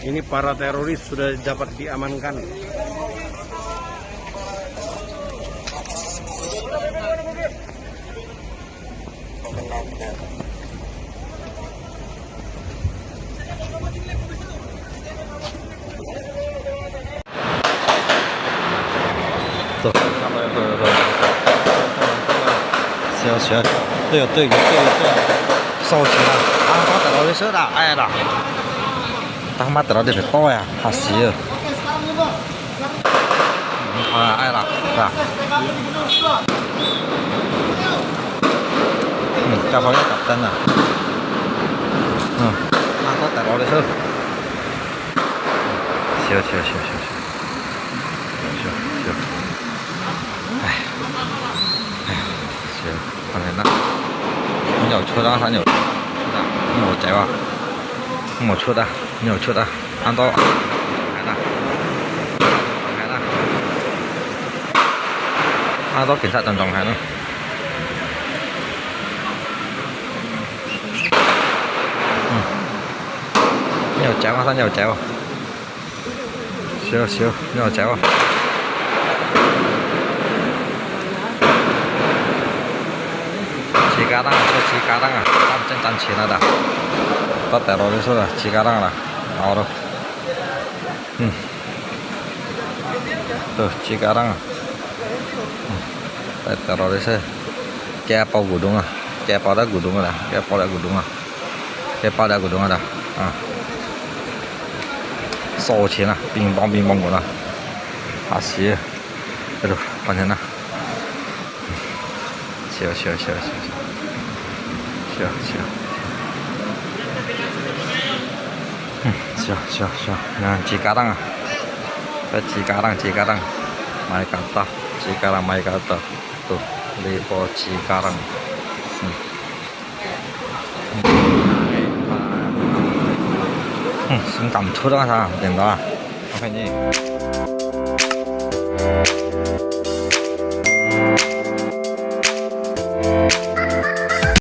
Ini para teroris sudah dapat diamankan. Tuh, siap,对，收起来，他得到的是的，哎啦，他妈得到的是多呀，好死哦，哎啦，是吧？这好像搞真了，他得到的是，行，哎，行，看见了。有车的，他有车的，我在哇，我车的，有车的，看到，看到警察正狀態咯。有走啊，有走啊，少，有走啊。Cikarang, Cikarang ah, tan Cina dah. Tak teroris sudah, Cikarang lah, orang. Tuh Cikarang, teroris kayak apa gudung ah, kayak pada gudung dah, kayak pada gudung dah. So Cina, bing bong guna, asyik, aduh, panjang lah. Siap. Siap. Nah, Cikarang ah. Cikarang. Mai kata. Cikarang mai kata. Tuh, Lipo Cikarang. Xin cầm thuốc đó sao? Tiền đó. Không phải gì.